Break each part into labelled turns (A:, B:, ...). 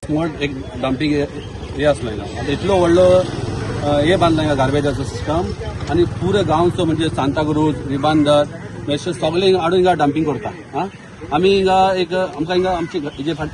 A: स्मॉट एक डम्पिंग हे असलो हिंगा आता इतलो व्हडलो हे बांधला हिंगा गार्बेजाचो सिस्टम आणि पुरे गांवचो म्हणजे सांताक्रूज रिबांदर अशें सगळे हिंगा हाडून हिंगा डम्पिंग करता हां आमी हिंगा एक आमकां हिंगा आमचे जे घरात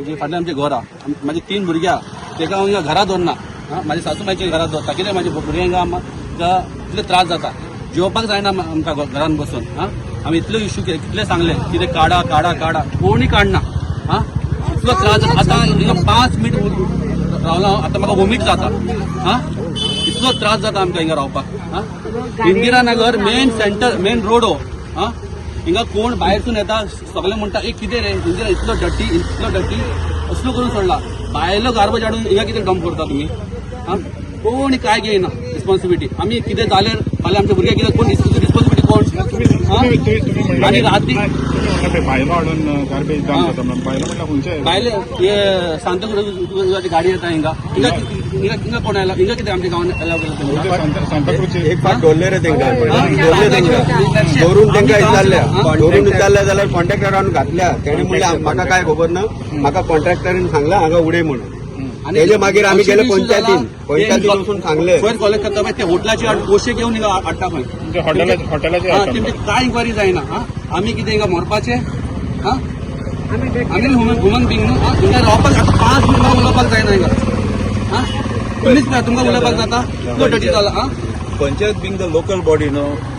A: जे फाटल्यान आमचे घर आहा म्हाजे 3 भुरग्यां तेका हांव हिंगा घरा दवरना हां म्हाजे सासूमाईचे घरात दवरता कित्याक म्हाजे भुरग्यांक आमकां इतले त्रास जाता जेवपाक जायना आमकां घरान बसून हां आमी इतलो इश्यू केले कितले सांगले कितें काडा काडा काडा कोणी काडना हां इतलो त्रास जाता आतां हिंगा 5 मिनट रावला आतां म्हाका वॉमीट जाता हां इतलो त्रास जाता आमकां हिंगा रावपाक हां Indira Nagar main centre main road हो हां हिंगा कोण भायरसून येता सगळे म्हणटा एक कितें रे इंदिरा इतलो डटी असलो करून सोडला भायलो गार्बेज हाडून हिंगा कितें डंप करता तुमी हां कोणी काय घेयना रिस्पॉन्सिबिलिटी आमी कितें जाल्यार फाल्यां आमच्या भुरग्यांक कितें कोण रिस्पॉन्सिबिलिटी कोण आणि रात्री
B: भायलो हाडून गार्बेज डंप करता भायलो म्हटल्यार खंयचे
A: भायले हे सांताक्रूज गाडी येता हिंगा हिंगा कोण आयला हिंगा कितें आमच्या गांवांत अलाव केला
B: सांताक्रूजचे
C: एक फाट दवरले रे तेंका दवरून तेंका विचारल्या जाल्यार कॉन्ट्रॅक्टरान घातल्या तेणे म्हणले म्हाका काय खबर ना म्हाका कॉन्ट्रॅक्टरान सांगला हांगा उडय म्हणून तेजे मागीर आमी गेले पंचायतीन वचून सांगले
A: सोयर कॉलेक्ट करता पळय ते होटलाचे पोशे घेवन हिंगा हाडटा खंय
B: हॉटेलाचे
A: तेंचे काय इन्क्वायरी जायना हां आमी कितें हिंगा मरपाचे हां आमी ह्युमन बींग न्हू हिंगा रावपाक आतां 5 मिनटां उलोवपाक जायना हिंगा हां तुमीच पळय तुमकां उलोवपाक जाता इतलो डटी जाला हां
D: Panchayat being the local body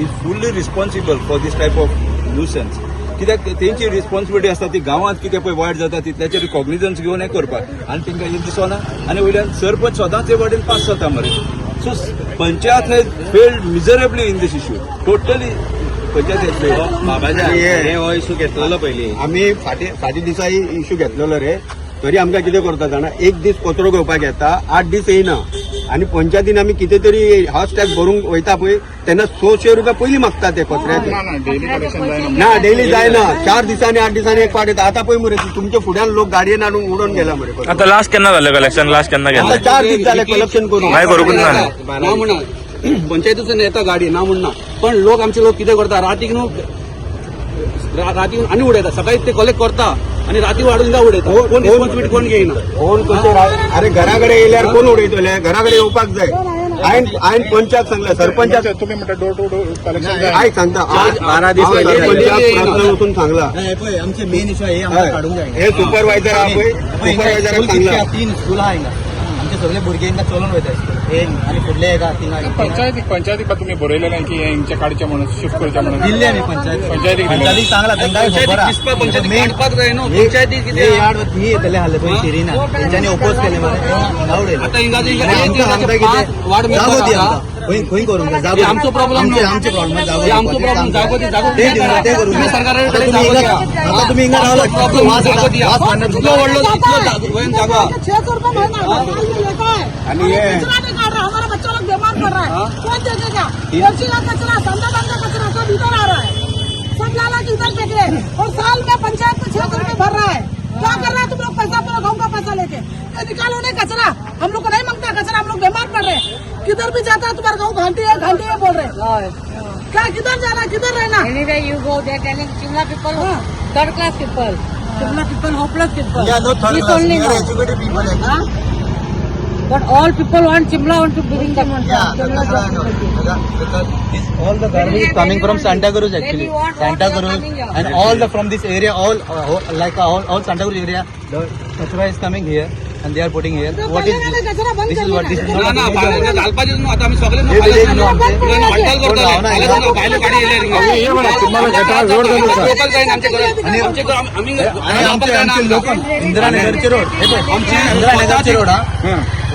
D: is fully responsible for this type of nuisance. कित्याक तेंची रिस्पॉन्सिबिलिटी आसता ती गांवांत कितें पळय वायट जाता तितल्याचेर रिकॉग्निजन्स घेवन हें करपाक आनी तांकां हें दिसना आनी वयल्यान सरपंच स्वताच हे वाटेन पास जाता मरे so panchayat has failed miserably in this issue totally panchayat has failed
C: बाबाजी हो इश्यू घेतलेलो पयलीं आमी फाटीं दिसा इश्यू घेतलेलो रे तरी आमकां कितें करता जाणा एक दीस कचरो घेवपाक येता 8 दीस येयना आनी पंचायतीन आमी कितें तरी हावस टॅक्स भरूंक वयता पळय तेन्ना 100 रुपया पयलीं मागता ते कचऱ्याचे
B: डेली कलेक्शन जायना
C: ना डेली जायना 4 दिसांनी 8 दिसांनी एक फाट येता आतां पळय मरे तुमच्या फुड्यान लोक गाडयेन हाडून उडोवन गेला मरे
E: आता लास्ट केन्ना जालें कलेक्शन लास्ट केन्ना
C: आता
E: गेलें
C: 4 दीस जाले कलेक्शन करून
E: काय करूंक ना
A: ना म्हणा पंचायतीसून येता गाडी ना म्हणना पण लोक आमचे लोक कितें करता रातीक न्हू राती आनी उडयता सकाळी ते कलेक्ट करता आणि राती वाडून हिंगा उडयता कोण रिस्पॉन्सिबिलिटी कोण घेयना
C: कोण कशे अरे घराकडे येयल्यार कोण उडयतले घराकडे येवपाक जाय आयन पंचायत सांगला सरपंचाक
B: तुम्ही म्हणता डोर टू डोर कलेक्शन
C: आय सांगता 12 दीस वचून सांगला
F: आमचे मेन इशू हे आमकां काढूंक जाय
C: हे सुपरवायझर आहा पळय सुपरवायझराक सांगला
F: 3 स्कूल आहा हिंगा आमचे सगळे भुरगे हिंगा चलोवन वयता एक आनी फुडले एका
B: पंचायतीक तुम्ही बरयलेलें की हेंचे काडचे म्हणून शिफ्ट करचे म्हणून
F: दिल्ली आमी पंचायतीक सांगला
A: पंचायतीक काडपाक जाय न्हू पंचायतीक कितें
F: याड ही येतले हाले पळय शिरीना तेंच्यांनी ओपोज केले मरे
A: आता हिंगा वाड
F: जागो दी आमकां खंय करूंक जाय जागो
A: आमचो प्रॉब्लेम
F: आमचे प्रॉब्लेम
A: जागो जागो
F: ते करूंक
A: सरकाराकडे
F: आता तुम्ही हिंगा रावला प्रॉब्लेम
A: इतलो व्हडलो जागा
G: 600 रुपये महीना
C: आणि हे
G: हमारे बच्चों लोग बीमार पड़ रहा है कौन देखेगा तुलसी का कचरा संदा कचरा सब इधर आ रहा है सब लाला के इधर फेंक रहे और साल में पंचायत को 600 रुपये भर रहा है क्या कर रहा है तुम लोग पैसा अपना गाँव का पैसा लेके निकालो नहीं कचरा हम लोग को नहीं मांगता कचरा हम लोग बीमार पड़ रहे किधर भी जाता है तुम्हारा गाँव घंटे है बोल रहे क्या किधर जाना है किधर रहना
H: Anyway, you go there telling Shimla people, third class people, Shimla people, hopeless people.
F: Yeah, no third
H: This
F: class,
H: only
F: we are
H: know.
F: educated people.
H: But all people want Shimla want to bring them on
F: Yeah,
H: top. Shimla
F: that's
H: job
F: right.
H: people.
F: Because this all the garbage is coming from Santa Cruz actually.
H: Then you want
F: Santa
H: water
F: Cruz
H: coming here.
F: and all the from this area, all Santa Cruz area, the kachra is coming here and they are putting here. What is this? This is what this is
A: ना
F: not.
A: ना भायले घालपाचे न्हू आता आमी सगळे
F: हे village न्हू आमचे.
A: हॉटेल करतले भायले गाडी येयले लोकल जायना आमचे घर आमचे घर आमी
F: आणि आमचे लोक इंदिरानगरचे रोड हे बघ आमचे इंदिरानगरचे रोड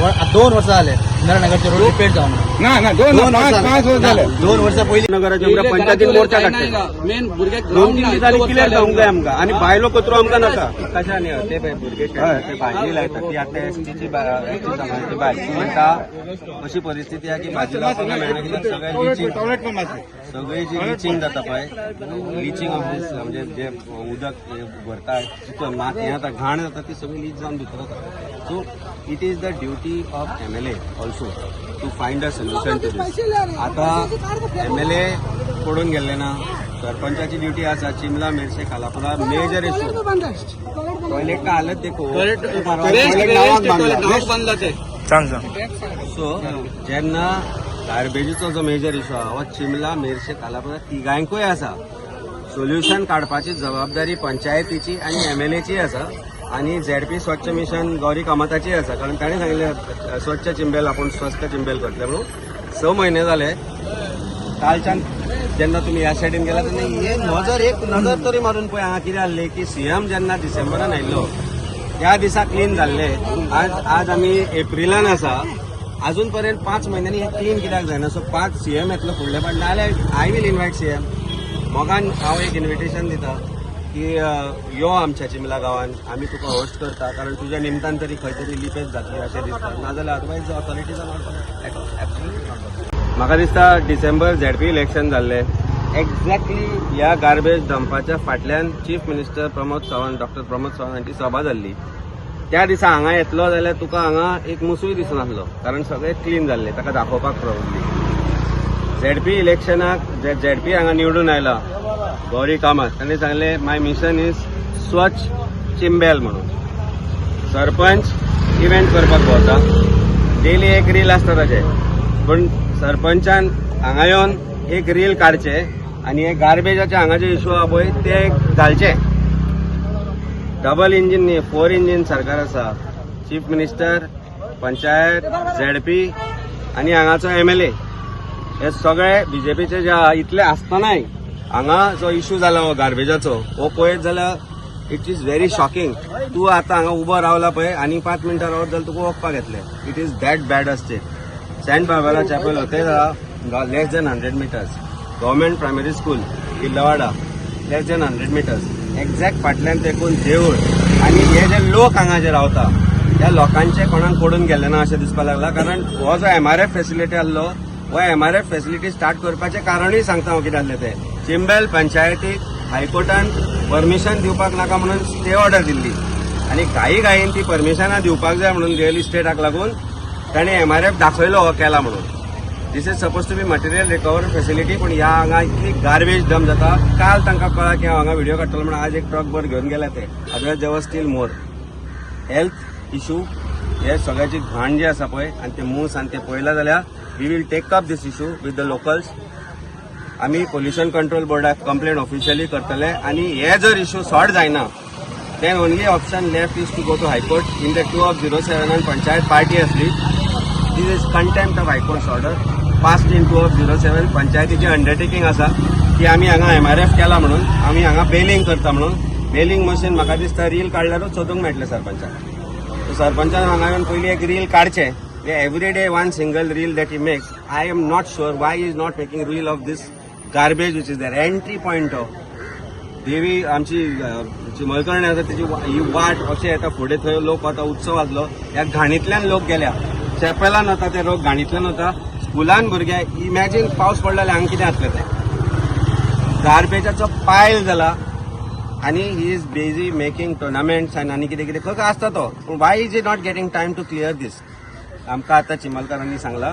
F: हा 2 वर्ष झाले इंदिरानगरचे रोड रिपेअर जाऊन
B: ना 5 वर्ष झाले
F: 2 वर्ष पहिले
C: नगराच्या पंचायतीन मोर्चा काडटा
A: मेन भुरग्याक
C: 2-3 दीस जाली क्लियर जावंक जाय आमकां आणि भायलो कचरो आमकां नाका
D: कशाने ते भुरगे ते भाजी लायतात ती आता एसटीची समाजाची भाजी म्हणटा अशी परिस्थिती आहे की भाजीला वचूंक मेळना कित्याक सगळी जी लिचिंग जाता पळय लिचिंग ऑफ दीस म्हणजे जे उदक भरता चिकन मात हें जाता घाण जाता ती सगळी लीच जावन भितर वता so it is the duty of MLA also to find a solution to this आता MLA पडून गेल्ले ना सरपंचाची ड्युटी आसा चिमला मेरशे खालापुरा मेजर इश्यू
C: टॉयलेट का हालत देखो
A: बांधला ते
E: सांग
C: सो जेन्ना गार्बेजीचो जो मेजर इशू आहा हो चिमला मेर्शे कालापदा तिगांयकूय आसा. सोल्युशन काडपाची जबाबदारी पंचायतीची आणि MLAची आसा आणि ZP स्वच्छ मिशन गौरी कामताची आसा. कारण ताणें सांगिल्लें स्वच्छ चिंबेल आपूण स्वस्थ चिंबेल करतले म्हणून. 6 महिने जाले कालच्यान जेन्ना तुमी ह्या सायडीन गेला तेन्ना एक नजर तरी मारून पळय हांगा कितें जाल्लें की CM जेन्ना डिसेंबरान आयिल्लो त्या दिसा क्लीन जाल्ले. आज आमी एप्रिलान आसा. अजून पर्यंत 5 महिन्यांनी हे क्लीन कित्याक जायना. सो 5 CM येतलो फुडले फावट नाल्यार आय वील इन्वायट CM. मोगान हांव एक इन्विटेशन दिता की यो आमच्या चिमला गांवांत आमी तुका होस्ट करता. कारण तुज्या निमतान तरी खंय तरी लिपेज जातली अशें दिसता. नाजाल्यार अदरवायज ऑथॉरिटीजान म्हाका दिसता डिसेंबर ZP इलेक्शन जाल्लें एक्झॅक्टली ह्या गार्बेज डंपाच्या फाटल्यान chief minister doctor Pramod Sawant हांची सभा जाल्ली. त्या दिसा हांगा येतलो जाल्यार तुका हांगा एक मुसूय दिसनासलो. कारण सगळें क्लीन जाल्लें ताका दाखोवपाक प्रोबब्ली. ZP इलेक्शनाक ZP हांगा निवडून आयला गौरी कामत. ताणें सांगलें माय मिशन इज स्वच्छ चिंबेल म्हणून. सरपंच इव्हेंट करपाक भोंवता. डेली एक रील आसता ताचे. पूण सरपंचान हांगा येवन एक रील काडचे आनी हे गार्बेजाचे हांगा जे इशू आहा पळय ते घालचे. डबल इंजीन न्ही 4 इंजीन सरकार आसा. चीफ मिनिस्टर, पंचायत, ZP आनी हांगाचो MLA हे सगळे BJPचे जे आहा. इतले आसतनाय हांगा जो इशू जाला हो गार्बेजाचो हो पळयत जाल्यार इट इज व्हेरी शॉकिंग. तूं आतां हांगा उबो रावला पळय आनी 5 मिनटां रावत जाल्यार तुका वखपाक येतलें. It is that bad a state. Saint Barbara chapel होते less than 100 meters. Government primary school Killwada less than 100 meters. Exact फाटल्यान देखून देवूळ आनी हे जे लोक हांगा जे रावता त्या लोकांचे कोणाक पडून गेले ना अशें दिसपाक लागला. कारण हो जो MRF फेसिलिटी आसलो हो MRF फेसिलिटी स्टार्ट करपाचें कारणूय सांगता हांव कितें आसलें तें. चिंबेल पंचायतीक हायकोर्टान परमिशन दिवपाक नाका म्हणून स्टे ऑर्डर दिल्ली आनी घाईन ती परमिशनां दिवपाक जाय म्हणून रियल इस्टेटाक लागून ताणें MRF दाखयलो हो केला म्हणून. This is suppose to be material recover facility. पूण ह्या हांगा इतली गार्बेज डंप जाता. काल तांकां कळ्ळां की हांव हांगा व्हिडिओ काडटलो म्हणून आज एक ट्रक भर घेवन गेले ते. अदरवायज देवर स्टील मोर. हेल्थ इशू हे सगळ्याची घाण जी आसा पळय आनी ते मूस आनी ते पळयला जाल्यार we will take up this issue with the locals. आमी पोल्युशन कंट्रोल बोर्डाक कंप्लेंट ऑफिशियली करतले आनी हे जर इशू सॉर्ट जायना then only option left is to go to high court. In the 2007 panchayat party आसली. This is contempt of high court's order passed in 2007. पंचायतीची undertaking आसा की आमी हांगा MRF केला म्हणून आमी हांगा बेलिंग करता म्हणून. बेलिंग मशीन म्हाका दिसता रील काडल्यारूच सोदूंक मेळटलें सरपंचाक. सो सरपंचान हांगा येवन पयलीं एक रील काडचे. Every day one single reel that he makes. I am not sure why he is not making reel of this garbage which is there. Entry point of देवी आमची चिमलकर्णी आसा तेजी ही वाट अशें येता फुडें थंय लोक वता उत्सव आसलो. ह्या घाणींतल्यान लोक गेल्या. चॅपेलान वता ते लोक घाणींतल्यान वता. स्कुलान भुरगे इमॅजीन पावस पडलो जाल्यार हांगा कितें जातलें तें. गार्बेजाचो पायल जाला आनी he is busy making tournaments आनी कितें कितें खंय आसता तो. पूण why is it not getting time to clear this. आमकां आतां चिमलकारांनी सांगला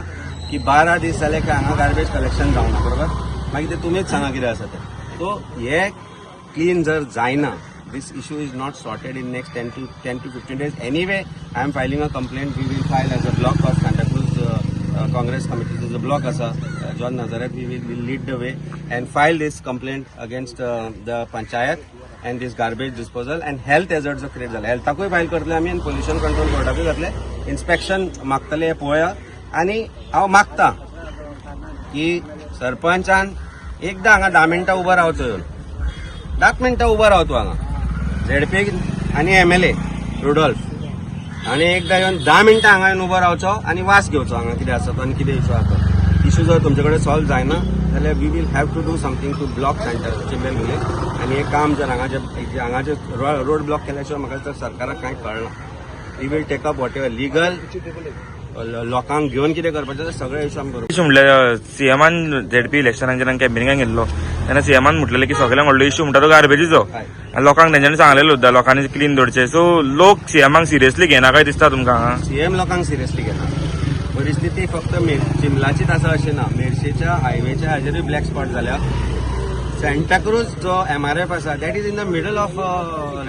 C: की 12 दीस जाले की हांगा गार्बेज कलेक्शन जावना. बरोबर. मागीर ते तुमीच सांगा कितें आसा तें. सो हे क्लीन जर जायना this issue is not sorted in next 10 to 15 days. Anyway, I am filing a complaint. We will file as a block of Santa Cruz Congress committee. There is a block as John Nazareth. We will lead the way and file this complaint against the panchayat and this garbage disposal and health hazards of create झाले. हेल्थाकूय file करतले आमी आनी pollution control बोर्डाकूय घातले. Inspection मागतले पळोवया. आनी हांव मागता की सरपंचान एकदां हांगा 10 मिनटां उबो रावचो. 10 मिनटां उबो रावतो हांगा. ZP आनी MLA रुडॉल्फ आनी एकदां येवन 10 मिनटां हांगा येवन उबो रावचो आनी वास घेवचो हांगा कितें आसा तो आनी कितें इशू आसा तो. इशू जर तुमचे कडेन सॉल्व जायना जाल्यार we will have to do something to block centre Chimbel village. आनी हे काम जर हांगाचे रोड ब्लॉक केल्या शिवाय म्हाका दिसता सरकाराक कांय कळना. We will take up whatever legal लोकांक घेवन कितें करपाचें तें सगळे इशू आमी बरोबर.
E: इशू म्हणल्यार CMान ZP इलेक्शनाक जेन्ना कॅम्पेनिंगाक गेल्लो तेन्ना CMान म्हटलेलें की सगळ्यांक व्हडलो इशू म्हणटा तो गार्बेजीचो. आनी लोकांक तेंच्यांनी सांगलेलो सुद्दां लोकांनी क्लीन दवरचें. सो लोक CMाक सिरियसली घेना काय दिसता तुमकां हांगा?
C: CM लोकांक सिरियसली घेना. परिस्थिती फक्त चिमलाचीच आसा अशें ना. मेर्शेच्या हायवेच्या हाजेरूय ब्लॅक स्पॉट जाल्या.
D: सेंटाक्रूज जो MRF आसा that is in the middle of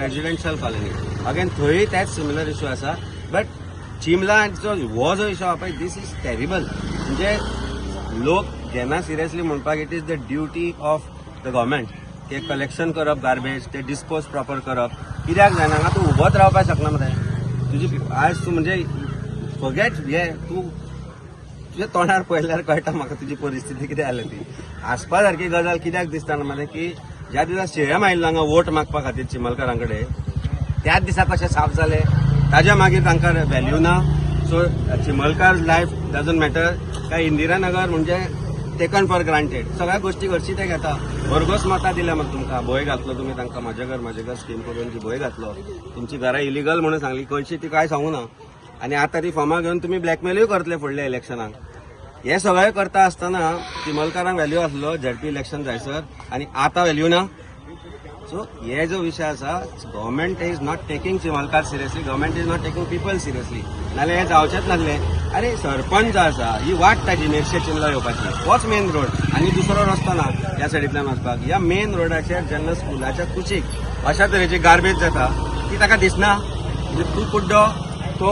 D: residential colony. Again थंय त्याच सिमिलर इश्यू आसा. बट चिमलांचो हो जो इश्यू आहा पळय दिस इज टेरिबल. म्हणजे लोक घेना सिरियसली म्हणपाक it is the duty of the government ते कलेक्शन करप गार्बेज ते डिस्पोज प्रॉपर करप. कित्याक जायना हांगा तूं उबोच रावपाक शकना मरे. तुजी आयज तूं म्हणजे फॉरगेट हे तूं तुज्या तोंडार पळयल्यार कळटा म्हाका तुजी परिस्थिती कितें जाल्या ती. आसपा सारकी गजाल कित्याक दिसता मरे की ज्या दिसा सीएम आयिल्लो हांगा वोट मागपा खातीर चिमलकारां कडेन त्याच दिसा कशें साफ जालें ताज्या मागीर तांकां व्हॅल्यू ना. So Chimbelkar life doesn't matter. काय इंदिरानगर म्हणजे टेकन फॉर ग्रांटेड. सगळ्या गोष्टी घरची ते घेता. भरघोस मतां दिल्या मग तुमकां. भंय घातलो तुमी तांकां म्हजें घर स्कीम करून जी भंय घातलो. तुमची घरां इलिगल म्हणून सांगली खंयची ती काय सांगू ना. आनी आतां ती फॉर्मां घेवन तुमी ब्लॅकमेलूय करतले फुडल्या इलेक्शनाक. हे सगळें करता आसतना चिमलकारांक व्हॅल्यू आसलो झेडपी इलेक्शन जायसर आनी आतां व्हॅल्यू ना. सो हे जो विषय आसा government is not taking Chimbelkar seriously. Government is not taking people seriously. नाल्यार हे जावचेच नासले. अरे सरपंच जो आसा ही वाट ताजी मेरशे चिमला येवपाची होच मेन रोड आनी दुसरो रस्तो ना ह्या सायडींतल्यान वचपाक. ह्या मेन रोडाचेर जेन्ना स्कुलाच्या कुशीक अशा तरेची गार्बेज जाता ती ताका दिसना. म्हणजे तूं कुड्डो तो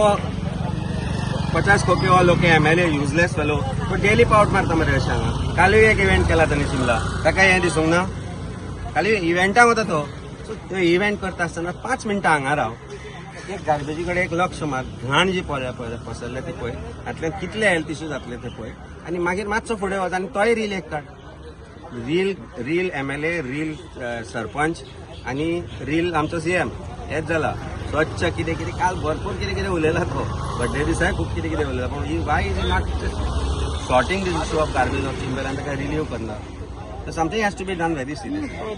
D: 50 खोके हो लोक MLA युजलेस फेलो तो डेली पावट मारता मरे अशें हांगा. कालूय एक इव्हेंट केला ताणें चिमला ताका हें दिसूंक ना. खाली इव्हेंटाक वता तो. सो तो इव्हेंट करता आसतना 5 मिनटां हांगा राव. एक गार्बेजी कडेन एक लक्ष मार. घाण जी पसरल्या ती पळय हातूंतल्यान कितले हेल्थ इश्यू जातले ते पळय. आनी मागीर मातसो फुडें वच आनी तोय रील एक काड. रील MLA रील सरपंच आनी रील आमचो CM हेच जाला. स्वच्छ कितें कितें काल भरपूर कितें कितें उलयला तो. बड्डे दिसाय खूब कितें कितें उलयला. पूण he why is not sorting the issue of garbage of Chimbel आनी ताका रिलीव करना. Something has to be done very serious.